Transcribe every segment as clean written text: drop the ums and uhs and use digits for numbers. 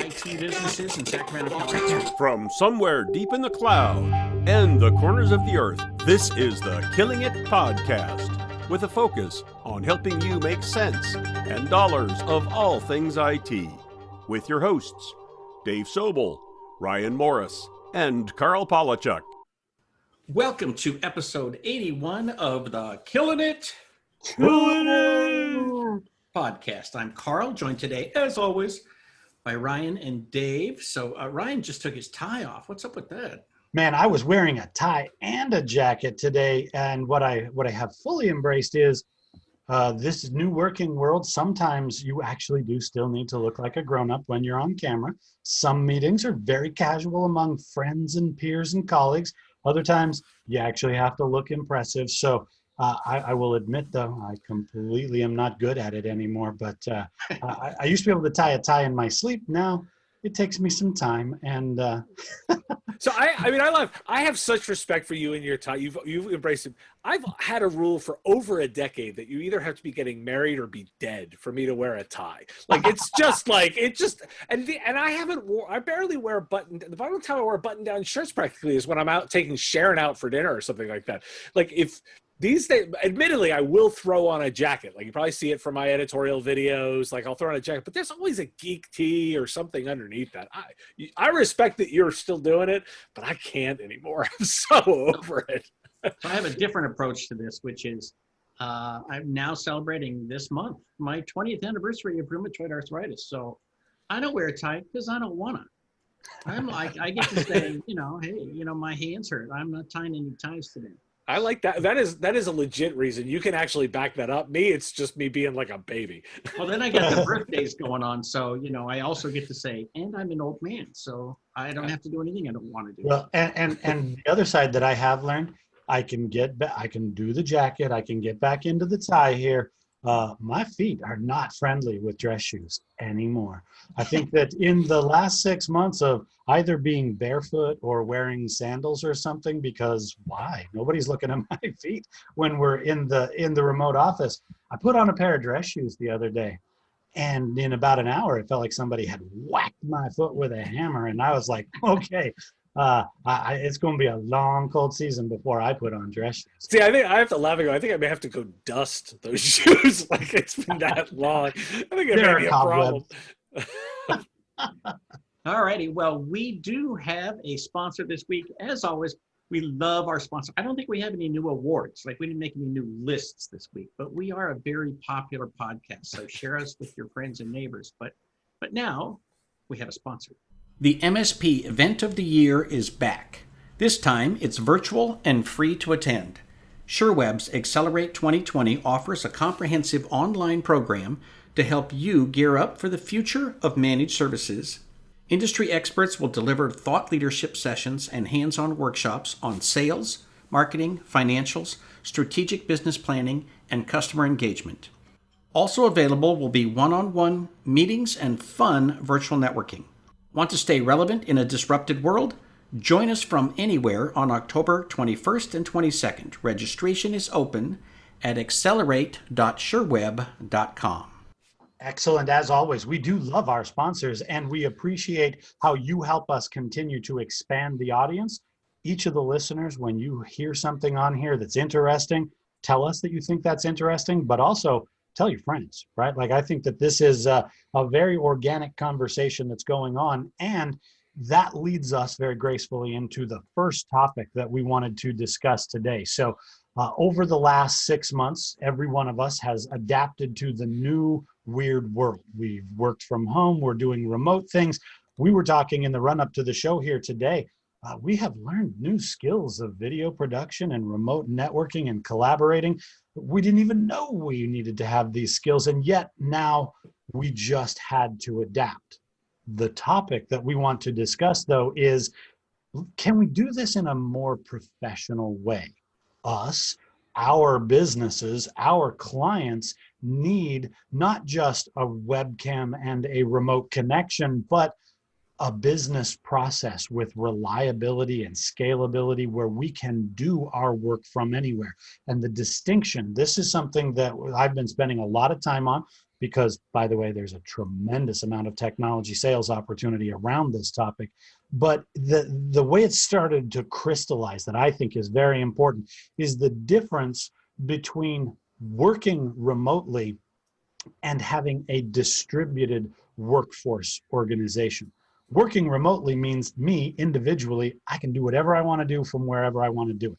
IT businesses in Sacramento, California. From somewhere deep in the cloud and the corners of the earth, this is the Killing It Podcast, with a focus on helping you make sense and dollars of all things IT. With your hosts, Dave Sobel, Ryan Morris, and Carl Polachuk. Welcome to episode 81 of the Killing It Podcast. I'm Carl, joined today, as always, by Ryan and Dave. So Ryan just took his tie off. What's up with that? Man, I was wearing a tie and a jacket today, and what I have fully embraced is this new working world. Sometimes you actually do still need to look like a grown-up when you're on camera. Some meetings are very casual among friends and peers and colleagues. Other times you actually have to look impressive. So I will admit, though, I completely am not good at it anymore. But I used to be able to tie a tie in my sleep. Now it takes me some time. And so I have such respect for you and your tie. You've embraced it. I've had a rule for over a decade that you either have to be getting married or be dead for me to wear a tie. Like it's just and I barely wear a button. The only time I wear button down shirts practically is when I'm out taking Sharon out for dinner or something like that. Like if these days, admittedly, I will throw on a jacket. Like you probably see it from my editorial videos. Like I'll throw on a jacket, but there's always a geek tee or something underneath that. I respect that you're still doing it, but I can't anymore. I'm so over it. So I have a different approach to this, which is I'm now celebrating this month my 20th anniversary of rheumatoid arthritis. So I don't wear a tie because I don't want to. I'm like, I get to say, hey, my hands hurt. I'm not tying any ties today. I like that. That is a legit reason. You can actually back that up. Me, it's just me being like a baby. Well, then I got the birthdays going on. So, I also get to say, and I'm an old man, so I don't have to do anything I don't want to do. Well, and the other side that I have learned, I can do the jacket. I can get back into the tie here. My feet are not friendly with dress shoes anymore. I think that in the last 6 months of either being barefoot or wearing sandals or something, because why? Nobody's looking at my feet when we're in the remote office. I put on a pair of dress shoes the other day, and in about an hour, it felt like somebody had whacked my foot with a hammer, and I was like, okay. It's going to be a long, cold season before I put on dress shoes. See, I think I have to laugh and go, I think I may have to go dust those shoes. Like it's been that long. I think it may be a problem. All righty. Well, we do have a sponsor this week. As always, we love our sponsor. I don't think we have any new awards. Like we didn't make any new lists this week, but we are a very popular podcast. So share us with your friends and neighbors. But now we have a sponsor. The MSP Event of the Year is back. This time, it's virtual and free to attend. SureWeb's Accelerate 2020 offers a comprehensive online program to help you gear up for the future of managed services. Industry experts will deliver thought leadership sessions and hands-on workshops on sales, marketing, financials, strategic business planning, and customer engagement. Also available will be one-on-one meetings and fun virtual networking. Want to stay relevant in a disrupted world? Join us from anywhere on October 21st and 22nd. Registration is open at accelerate.sureweb.com. Excellent. As always, we do love our sponsors, and we appreciate how you help us continue to expand the audience. Each of the listeners, when you hear something on here that's interesting, tell us that you think that's interesting, but also tell your friends, right? Like I think that this is a very organic conversation that's going on, and that leads us very gracefully into the first topic that we wanted to discuss today. So over the last 6 months, every one of us has adapted to the new weird world. We've worked from home, we're doing remote things. We were talking in the run-up to the show here today. We have learned new skills of video production and remote networking and collaborating. We didn't even know we needed to have these skills, and yet now we just had to adapt. The topic that we want to discuss, though, is can we do this in a more professional way? Us, our businesses, our clients need not just a webcam and a remote connection, but a business process with reliability and scalability where we can do our work from anywhere. And the distinction, this is something that I've been spending a lot of time on because, by the way, there's a tremendous amount of technology sales opportunity around this topic. But the way it started to crystallize that I think is very important is the difference between working remotely and having a distributed workforce organization. Working remotely means me individually, I can do whatever I want to do from wherever I want to do it.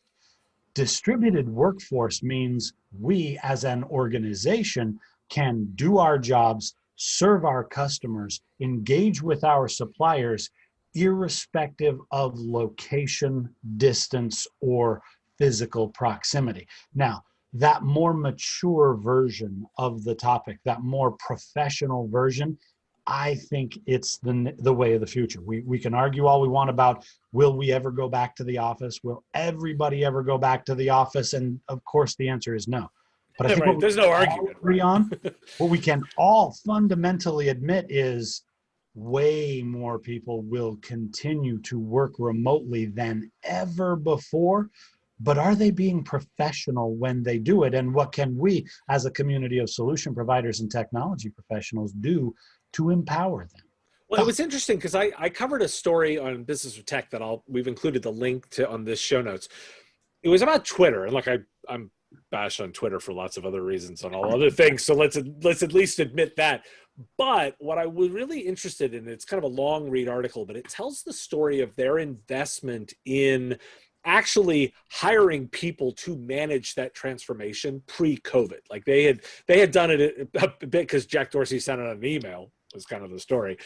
Distributed workforce means we as an organization can do our jobs, serve our customers, engage with our suppliers, irrespective of location, distance, or physical proximity. Now, that more mature version of the topic, that more professional version, I think it's the way of the future. We can argue all we want about, will we ever go back to the office? Will everybody ever go back to the office? And of course, the answer is no. But I think right. There's no argument. Agree on, what we can all fundamentally admit is way more people will continue to work remotely than ever before. But are they being professional when they do it? And what can we, as a community of solution providers and technology professionals, do to empower them? Well, it was interesting because I covered a story on Business with Tech that we've included the link to on this show notes. It was about Twitter, and I'm bashed on Twitter for lots of other reasons on all other things. So let's at least admit that. But what I was really interested in, it's kind of a long read article, but it tells the story of their investment in actually hiring people to manage that transformation pre-COVID. Like they had done it a bit because Jack Dorsey sent out an email, was kind of the story.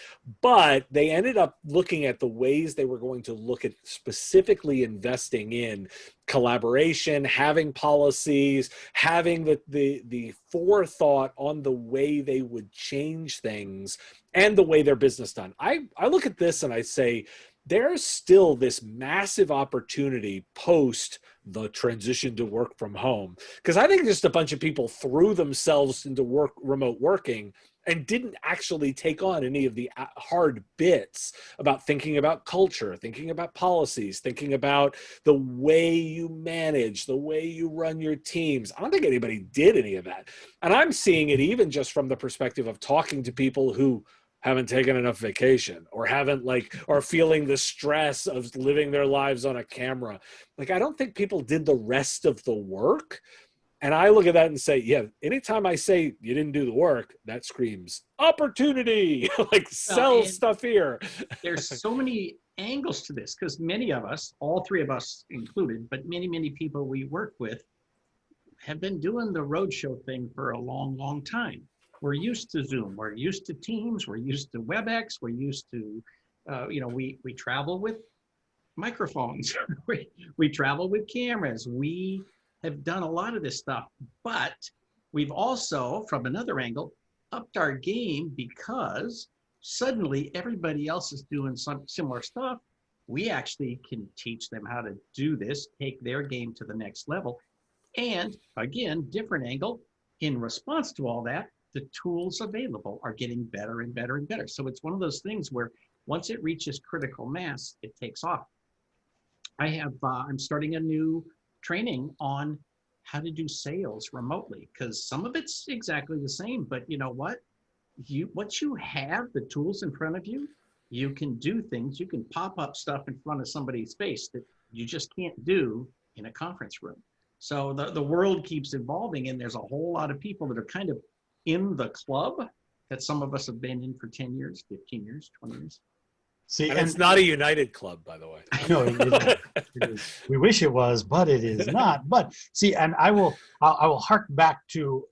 But they ended up looking at the ways they were going to look at specifically investing in collaboration, having policies, having the forethought on the way they would change things and the way their business done. I look at this and I say, there's still this massive opportunity post the transition to work from home. Because I think just a bunch of people threw themselves into remote working and didn't actually take on any of the hard bits about thinking about culture, thinking about policies, thinking about the way you manage, the way you run your teams. I don't think anybody did any of that. And I'm seeing it even just from the perspective of talking to people who haven't taken enough vacation or or feeling the stress of living their lives on a camera. Like, I don't think people did the rest of the work. And I look at that and say, yeah, anytime I say you didn't do the work, that screams opportunity, like sell stuff here. There's so many angles to this because many of us, all three of us included, but many, many people we work with have been doing the roadshow thing for a long, long time. We're used to Zoom, we're used to Teams, we're used to WebEx, we're used to, we travel with microphones, we travel with cameras, we have done a lot of this stuff, but we've also, from another angle, upped our game because suddenly everybody else is doing some similar stuff. We actually can teach them how to do this, take their game to the next level. And again, different angle, in response to all that, the tools available are getting better and better and better. So it's one of those things where once it reaches critical mass, it takes off. I'm starting a new training on how to do sales remotely because some of it's exactly the same, but you know what? Once you have the tools in front of you, you can do things. You can pop up stuff in front of somebody's face that you just can't do in a conference room. So the world keeps evolving, and there's a whole lot of people that are kind of in the club that some of us have been in for 10 years, 15 years, 20 years. See, and it's not a united club, by the way. No, it is. We wish it was, but it is not. But see, and I will hark back to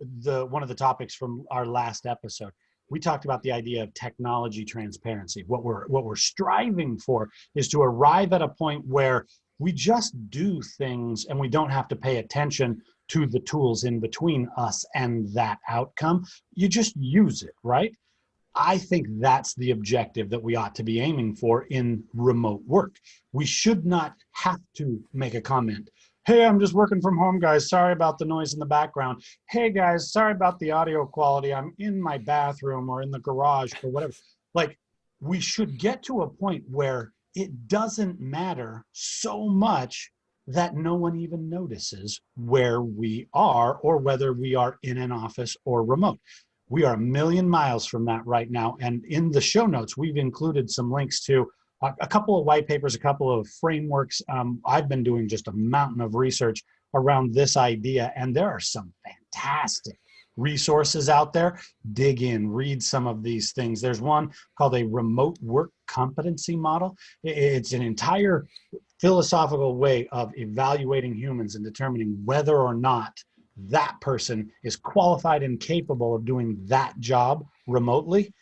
one of the topics from our last episode. We talked about the idea of technology transparency. What we're striving for is to arrive at a point where we just do things and we don't have to pay attention to the tools in between us and that outcome. You just use it, right? I think that's the objective that we ought to be aiming for in remote work. We should not have to make a comment. Hey, I'm just working from home, guys. Sorry about the noise in the background. Hey, guys, sorry about the audio quality. I'm in my bathroom or in the garage or whatever. Like, we should get to a point where it doesn't matter so much that no one even notices where we are or whether we are in an office or remote. We are a million miles from that right now. And in the show notes, we've included some links to a couple of white papers, a couple of frameworks. I've been doing just a mountain of research around this idea, and there are some fantastic resources out there. Dig in, read some of these things. There's one called a remote work competency model. It's an entire philosophical way of evaluating humans and determining whether or not that person is qualified and capable of doing that job remotely.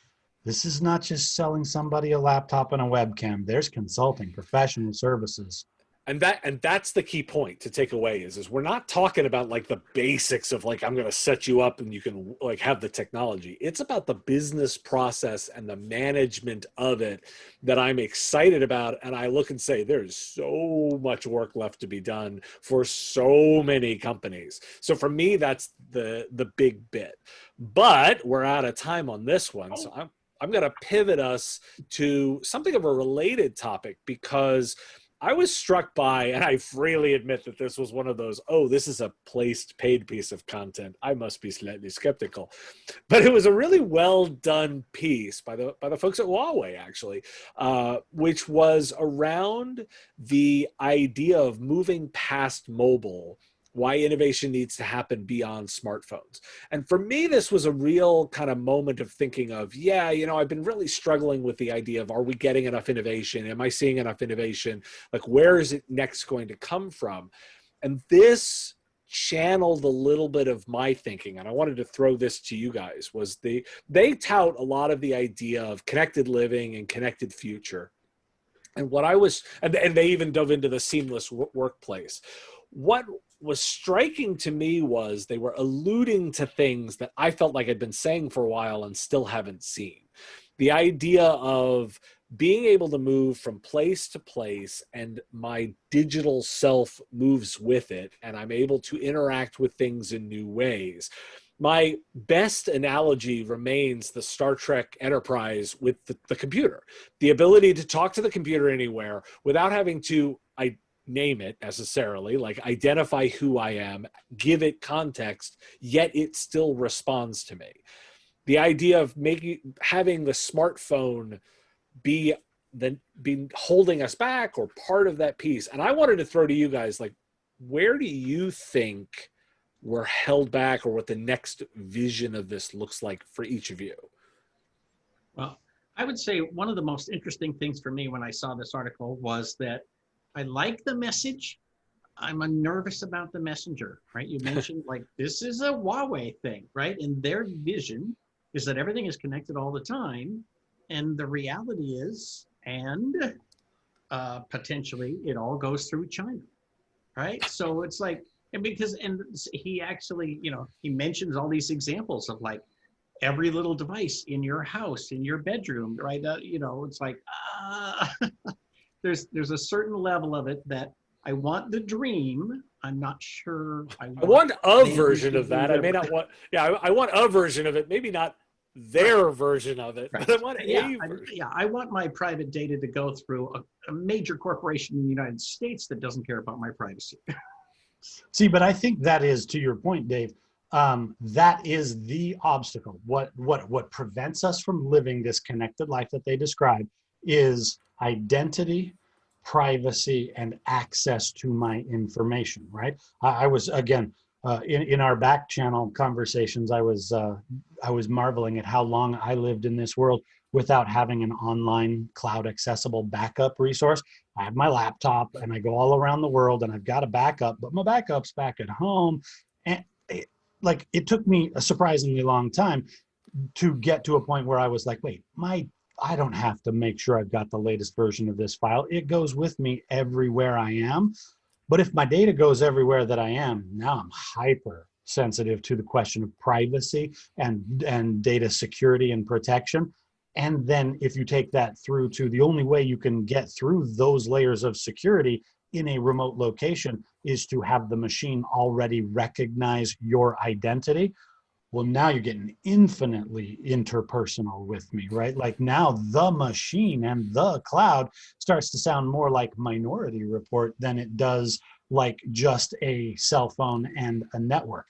This is not just selling somebody a laptop and a webcam. There's consulting, professional services. And that's the key point to take away is we're not talking about like the basics of like, I'm going to set you up and you can like have the technology. It's about the business process and the management of it that I'm excited about. And I look and say, there's so much work left to be done for so many companies. So for me, that's the big bit, but we're out of time on this one. So I'm going to pivot us to something of a related topic, because I was struck by, and I freely admit that this was one of those, oh, this is a placed paid piece of content, I must be slightly skeptical. But it was a really well done piece by the folks at Huawei, actually, which was around the idea of moving past mobile, why innovation needs to happen beyond smartphones. And for me, this was a real kind of moment of thinking of, yeah, you know, I've been really struggling with the idea of, are we getting enough innovation? Am I seeing enough innovation? Like, where is it next going to come from? And this channeled a little bit of my thinking, and I wanted to throw this to you guys, was they tout a lot of the idea of connected living and connected future. And what I was, and they even dove into the seamless workplace. What was striking to me was they were alluding to things that I felt like I'd been saying for a while and still haven't seen. The idea of being able to move from place to place, and my digital self moves with it, and I'm able to interact with things in new ways. My best analogy remains the Star Trek Enterprise with the computer. The ability to talk to the computer anywhere without having to name it necessarily, like identify who I am, give it context, yet it still responds to me. The idea of having the smartphone be holding us back or part of that piece. And I wanted to throw to you guys, like, where do you think we're held back, or what the next vision of this looks like for each of you? Well, I would say one of the most interesting things for me when I saw this article was that I like the message. I'm nervous about the messenger, right? You mentioned like, this is a Huawei thing, right? And their vision is that everything is connected all the time. And the reality is, and potentially it all goes through China, right? So it's like, and he actually, you know, he mentions all these examples of like every little device in your house, in your bedroom, right? You know, it's like, there's a certain level of it that I want the dream. I'm not sure. I want a version of that. I may not want, I want a version of it. Maybe not their version of it, but I want a version. I want my private data to go through a major corporation in the United States that doesn't care about my privacy. See, but I think that is, to your point, Dave, that is the obstacle. What prevents us from living this connected life that they describe is identity, privacy, and access to my information, right? I was, again, in our back channel conversations, I was marveling at how long I lived in this world without having an online cloud accessible backup resource. I have my laptop and I go all around the world and I've got a backup, but my backup's back at home. And it took me a surprisingly long time to get to a point where I was like, wait, I don't have to make sure I've got the latest version of this file. It goes with me everywhere I am. But if my data goes everywhere that I am, now I'm hyper sensitive to the question of privacy and data security and protection. And then if you take that through to the only way you can get through those layers of security in a remote location is to have the machine already recognize your identity. Well, now you're getting infinitely interpersonal with me, right? Like now the machine and the cloud starts to sound more like Minority Report than it does like just a cell phone and a network.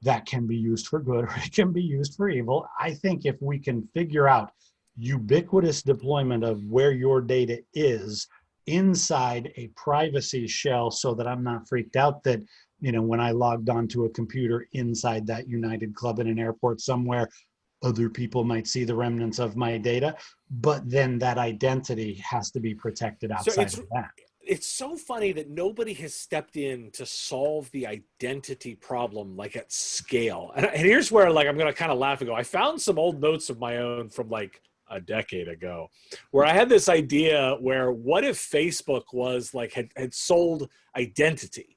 that can be used for good or it can be used for evil. I think if we can figure out ubiquitous deployment of where your data is inside a privacy shell so that I'm not freaked out that, when I logged onto a computer inside that United Club in an airport somewhere, other people might see the remnants of my data, but then that identity has to be protected So outside of that. it's so funny that nobody has stepped in to solve the identity problem like at scale. And here's where I'm going to kind of laugh and go, I found some old notes of my own from a decade ago where I had this idea where what if Facebook was had sold identity?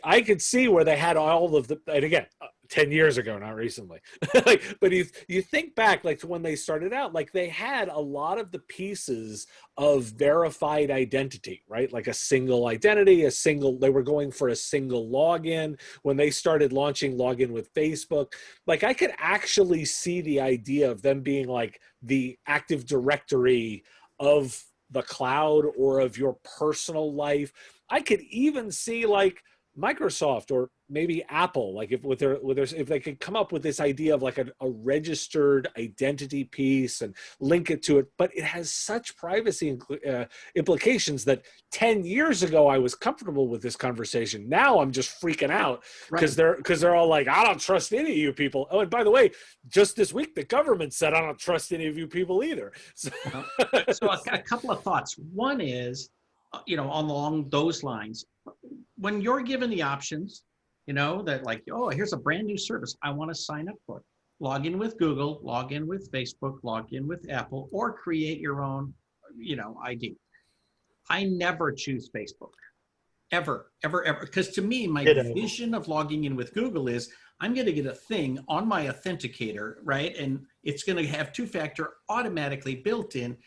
I could see where they had all of and again, 10 years ago, not recently. But you think back to when they started out, they had a lot of the pieces of verified identity, right? Like a single identity, they were going for a single login. When they started launching login with Facebook, I could actually see the idea of them being the Active Directory of the cloud or of your personal life. I could even see Microsoft or maybe Apple, if they could come up with this idea of a registered identity piece and link it to it, but it has such privacy implications that 10 years ago I was comfortable with this conversation. Now I'm just freaking out because they're all I don't trust any of you people. Oh, and by the way, just this week the government said I don't trust any of you people either. So a couple of thoughts. One is, along those lines, when you're given the options, that here's a brand new service I want to sign up for. Log in with Google, log in with Facebook, log in with Apple, or create your own, ID. I never choose Facebook. Ever. Because to me, my vision of logging in with Google is I'm going to get a thing on my authenticator, right? And it's going to have two-factor automatically built in.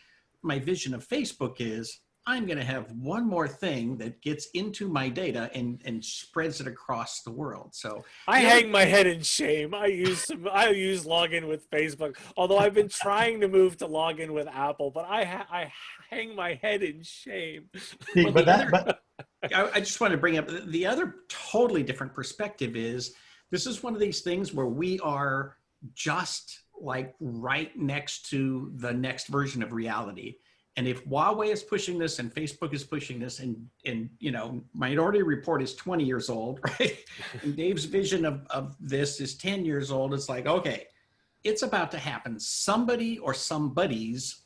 My vision of Facebook is I'm going to have one more thing that gets into my data and spreads it across the world. So I hang my head in shame. I use login with Facebook, although I've been trying to move to login with Apple, but I hang my head in shame. I just want to bring up the other totally different perspective is this is one of these things where we are just right next to the next version of reality. And if Huawei is pushing this and Facebook is pushing this and Minority Report is 20 years old, right? And Dave's vision of this is 10 years old. It's okay, it's about to happen. Somebody or somebodies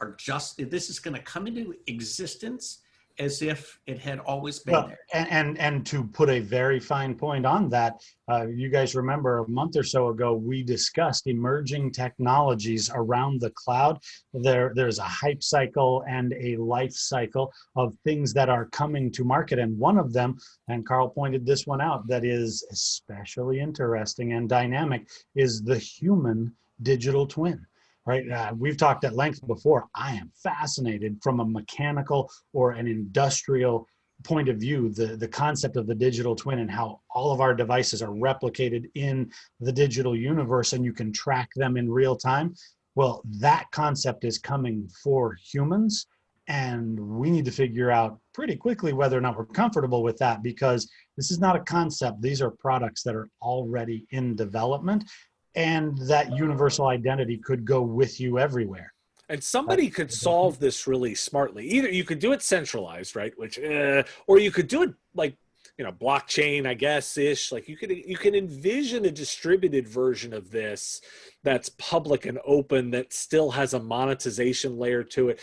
this is going to come into existence as if it had always been there. And to put a very fine point on that, you guys remember a month or so ago, we discussed emerging technologies around the cloud. There's a hype cycle and a life cycle of things that are coming to market. And one of them, and Carl pointed this one out, that is especially interesting and dynamic, is the human digital twin. Right? We've talked at length before. I am fascinated from a mechanical or an industrial point of view, the concept of the digital twin and how all of our devices are replicated in the digital universe and you can track them in real time. Well, that concept is coming for humans, and we need to figure out pretty quickly whether or not we're comfortable with that, because this is not a concept. These are products that are already in development. And that universal identity could go with you everywhere. And somebody could solve this really smartly. Either you could do it centralized, right? Or you could do it blockchain, I guess, ish. You can envision a distributed version of this that's public and open that still has a monetization layer to it.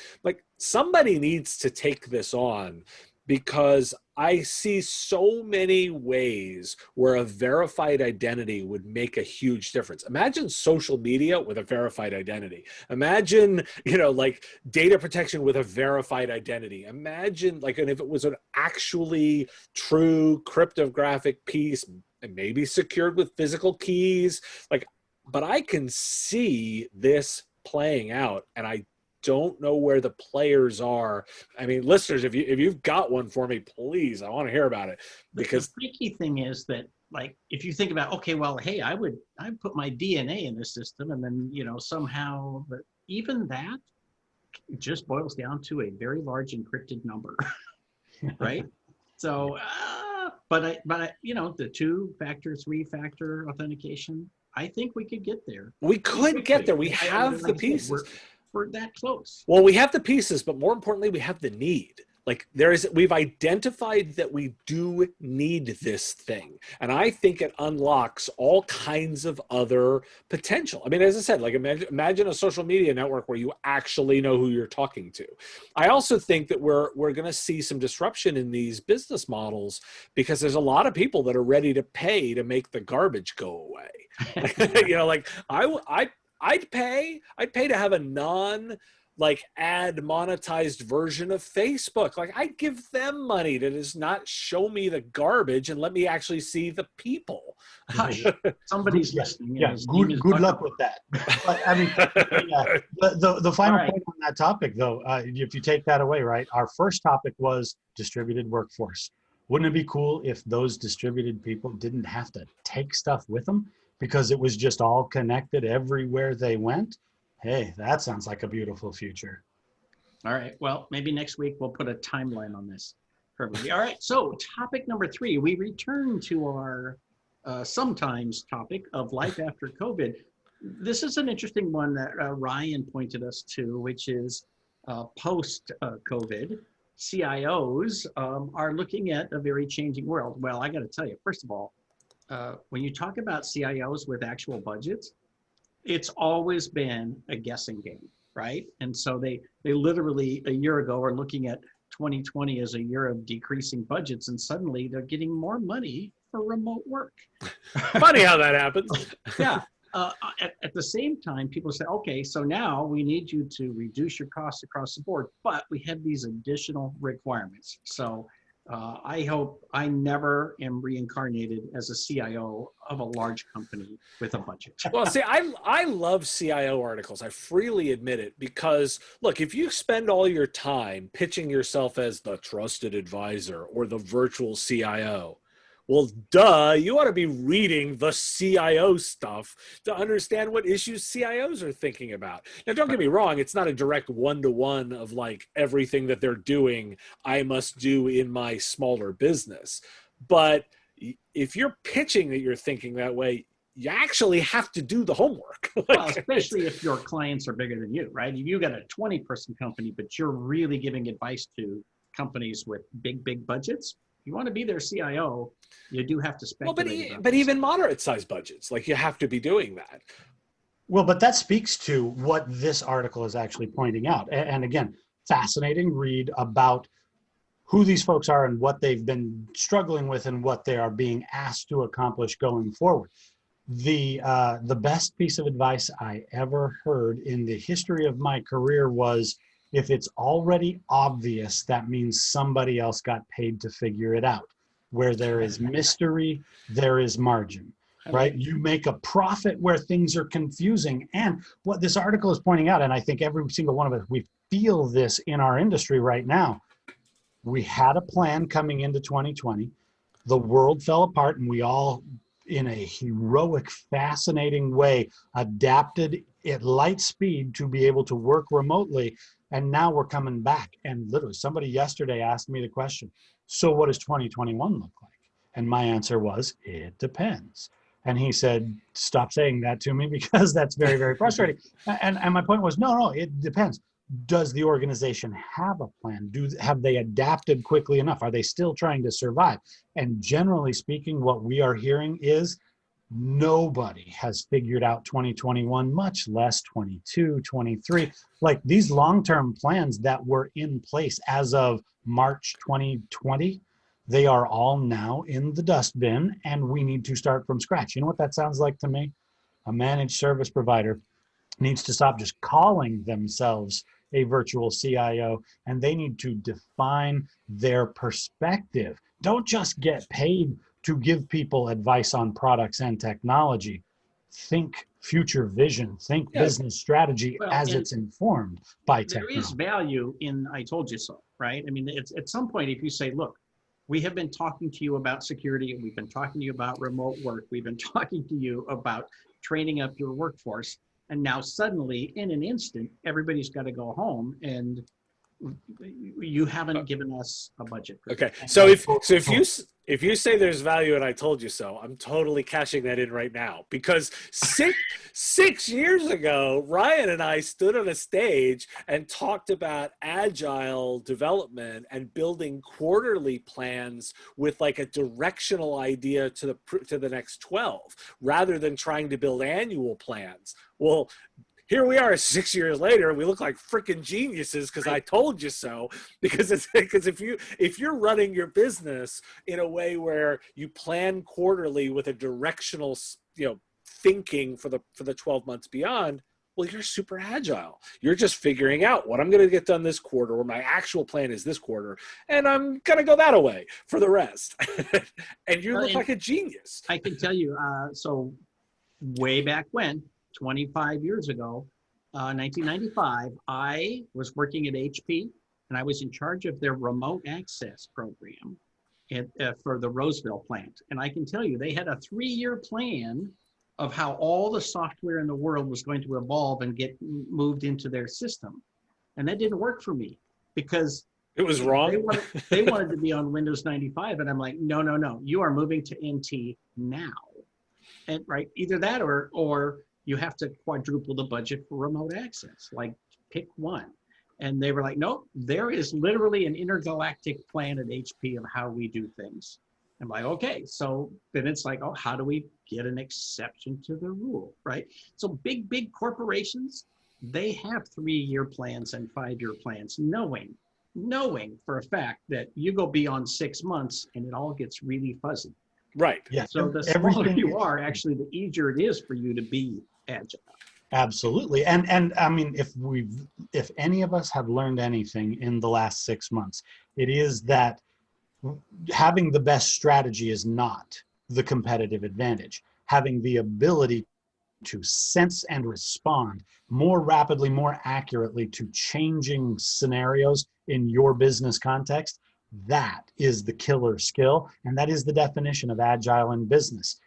Somebody needs to take this on, because I see so many ways where a verified identity would make a huge difference. Imagine social media with a verified identity. Imagine, data protection with a verified identity. Imagine, and if it was an actually true cryptographic piece and maybe secured with physical keys, but I can see this playing out, and I don't know where the players are. I mean, listeners, if you've got one for me, please, I want to hear about it. Because the tricky thing is that, if you think about, okay, well, hey, I put my DNA in this system, and then somehow, but even that just boils down to a very large encrypted number, right? So the 2-factor, 3-factor authentication, I think we could get there. We could get there. We have the pieces. We're that close. Well, we have the pieces, but more importantly, we have the need. Like we've identified that we do need this thing. And I think it unlocks all kinds of other potential. I mean, as I said, like imagine a social media network where you actually know who you're talking to. I also think that we're going to see some disruption in these business models because there's a lot of people that are ready to pay to make the garbage go away. I'd pay to have a ad monetized version of Facebook. Like I'd give them money to just not show me the garbage and let me actually see the people. Somebody's listening. Yeah, good luck with that. But I mean, the final point on that topic, though, if you take that away, right? Our first topic was distributed workforce. Wouldn't it be cool if those distributed people didn't have to take stuff with them because it was just all connected everywhere they went? Hey, that sounds like a beautiful future. All right. Well, maybe next week we'll put a timeline on this for everybody. All right. So topic number 3, we return to our sometimes topic of life after COVID. This is an interesting one that Ryan pointed us to, which is post-COVID. CIOs are looking at a very changing world. Well, I got to tell you, first of all, when you talk about CIOs with actual budgets, it's always been a guessing game, right? And so they literally a year ago are looking at 2020 as a year of decreasing budgets, and suddenly they're getting more money for remote work. Funny how that happens. Yeah. At the same time, people say, okay, so now we need you to reduce your costs across the board, but we have these additional requirements. So I hope I never am reincarnated as a CIO of a large company with a budget. Well, see, I love CIO articles. I freely admit it because, look, if you spend all your time pitching yourself as the trusted advisor or the virtual CIO, well, duh, you ought to be reading the CIO stuff to understand what issues CIOs are thinking about. Now, don't get me wrong. It's not a direct one-to-one of like everything that they're doing, I must do in my smaller business. But if you're pitching that you're thinking that way, you actually have to do the homework. Well, especially if your clients are bigger than you, right? If you got a 20-person company, but you're really giving advice to companies with big budgets, you want to be their CIO, you do have to speculate. Well, but even moderate-sized budgets, like you have to be doing that. Well, but that speaks to what this article is actually pointing out. And again, fascinating read about who these folks are and what they've been struggling with and what they are being asked to accomplish going forward. The best piece of advice I ever heard in the history of my career was, if it's already obvious, that means somebody else got paid to figure it out. Where there is mystery, there is margin, right? You make a profit where things are confusing. And what this article is pointing out, and I think every single one of us, we feel this in our industry right now. We had a plan coming into 2020. The world fell apart and we all, in a heroic, fascinating way, adapted at light speed to be able to work remotely. And now we're coming back. And literally somebody yesterday asked me the question, so what does 2021 look like? And my answer was, it depends. And he said, stop saying that to me because that's very, very frustrating. And my point was, no, it depends. Does the organization have a plan? Have they adapted quickly enough? Are they still trying to survive? And generally speaking, what we are hearing is nobody has figured out 2021, much less 22, 23. Like these long-term plans that were in place as of March 2020, they are all now in the dustbin and we need to start from scratch. You know what that sounds like to me? A managed service provider needs to stop just calling themselves a virtual CIO, and they need to define their perspective. Don't just get paid to give people advice on products and technology. Think future vision, think business strategy as it's informed by technology. There is value in I told you so, right? I mean, it's at some point if you say, look, we have been talking to you about security, and we've been talking to you about remote work, we've been talking to you about training up your workforce, and now suddenly in an instant, everybody's got to go home and you haven't given us a budget. For Okay, that. so if you say there's value and I told you so, I'm totally cashing that in right now, because six years ago, Ryan and I stood on a stage and talked about agile development and building quarterly plans with like a directional idea to the next 12, rather than trying to build annual plans. Well, here we are 6 years later, and we look like freaking geniuses because I told you so. Because if you're running your business in a way where you plan quarterly with a directional, thinking for the 12 months beyond, well, you're super agile. You're just figuring out what I'm going to get done this quarter, or my actual plan is this quarter, and I'm going to go that away for the rest. And you look like a genius. I can tell you, so way back when, 25 years ago, 1995, I was working at HP, and I was in charge of their remote access program for the Roseville plant. And I can tell you, they had a 3-year plan of how all the software in the world was going to evolve and get moved into their system. And that didn't work for me because it was wrong. They wanted to be on Windows 95. And I'm like, no, you are moving to NT now. And right, either that or you have to quadruple the budget for remote access, like pick one. And they were like, nope, there is literally an intergalactic plan at HP of how we do things. I'm like, okay, so then it's like, oh, how do we get an exception to the rule, right? So big corporations, they have 3-year plans and 5-year plans, knowing for a fact that you go beyond 6 months and it all gets really fuzzy. Right. Yeah. So the smaller you are, actually, the easier it is for you to be agile. Absolutely. And I mean, if any of us have learned anything in the last 6 months, it is that having the best strategy is not the competitive advantage. Having the ability to sense and respond more rapidly, more accurately to changing scenarios in your business context, that is the killer skill. And that is the definition of agile in business.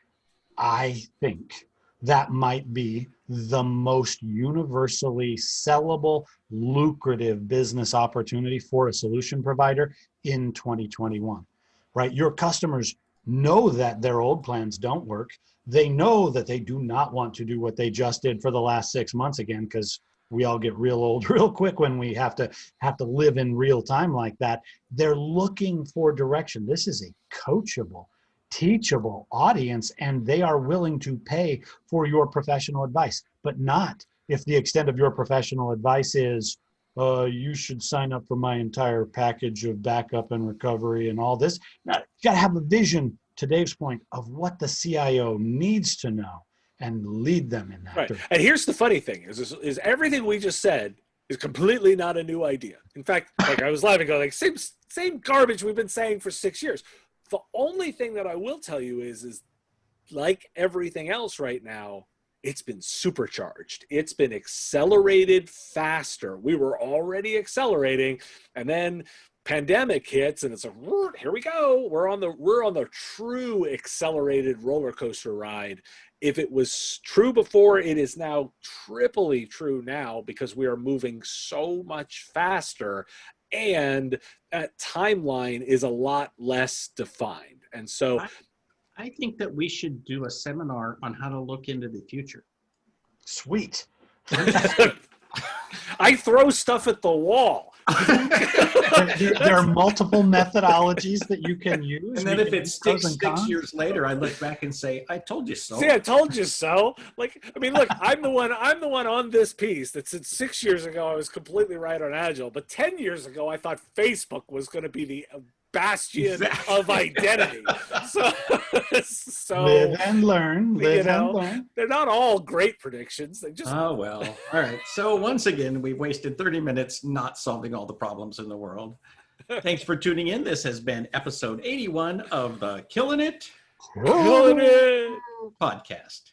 I think that might be the most universally sellable, lucrative business opportunity for a solution provider in 2021, right? Your customers know that their old plans don't work. They know that they do not want to do what they just did for the last 6 months again, because we all get real old real quick when we have to live in real time like that. They're looking for direction. This is a coachable, teachable audience, and they are willing to pay for your professional advice, but not if the extent of your professional advice is, you should sign up for my entire package of backup and recovery and all this. Now, you got to have a vision, to Dave's point, of what the CIO needs to know and lead them in that direction. And here's the funny thing is everything we just said is completely not a new idea. In fact, like I was laughing, going like, same garbage we've been saying for 6 years. The only thing that I will tell you is like everything else right now, it's been supercharged. It's been accelerated faster. We were already accelerating, and then pandemic hits, and it's a here we go. We're on the true accelerated roller coaster ride. If it was true before, it is now triply true now, because we are moving so much faster, and that timeline is a lot less defined. And so I think that we should do a seminar on how to look into the future. Sweet. I throw stuff at the wall. There are multiple methodologies that you can use. And then if it sticks 6 years later, I look back and say, I told you so. See, I told you so. Like, I mean, look, I'm the one on this piece that said 6 years ago I was completely right on Agile, but 10 years ago I thought Facebook was going to be the bastion of identity. So live and learn. They're not all great predictions. They just All right. So once again, we've wasted 30 minutes not solving all the problems in the world. Thanks for tuning in. This has been episode 81 of the Killing It podcast.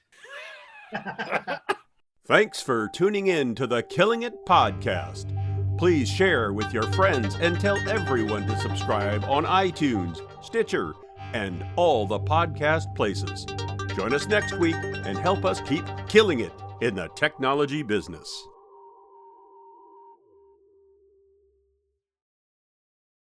Thanks for tuning in to the Killing It podcast. Please share with your friends and tell everyone to subscribe on iTunes, Stitcher, and all the podcast places. Join us next week and help us keep killing it in the technology business.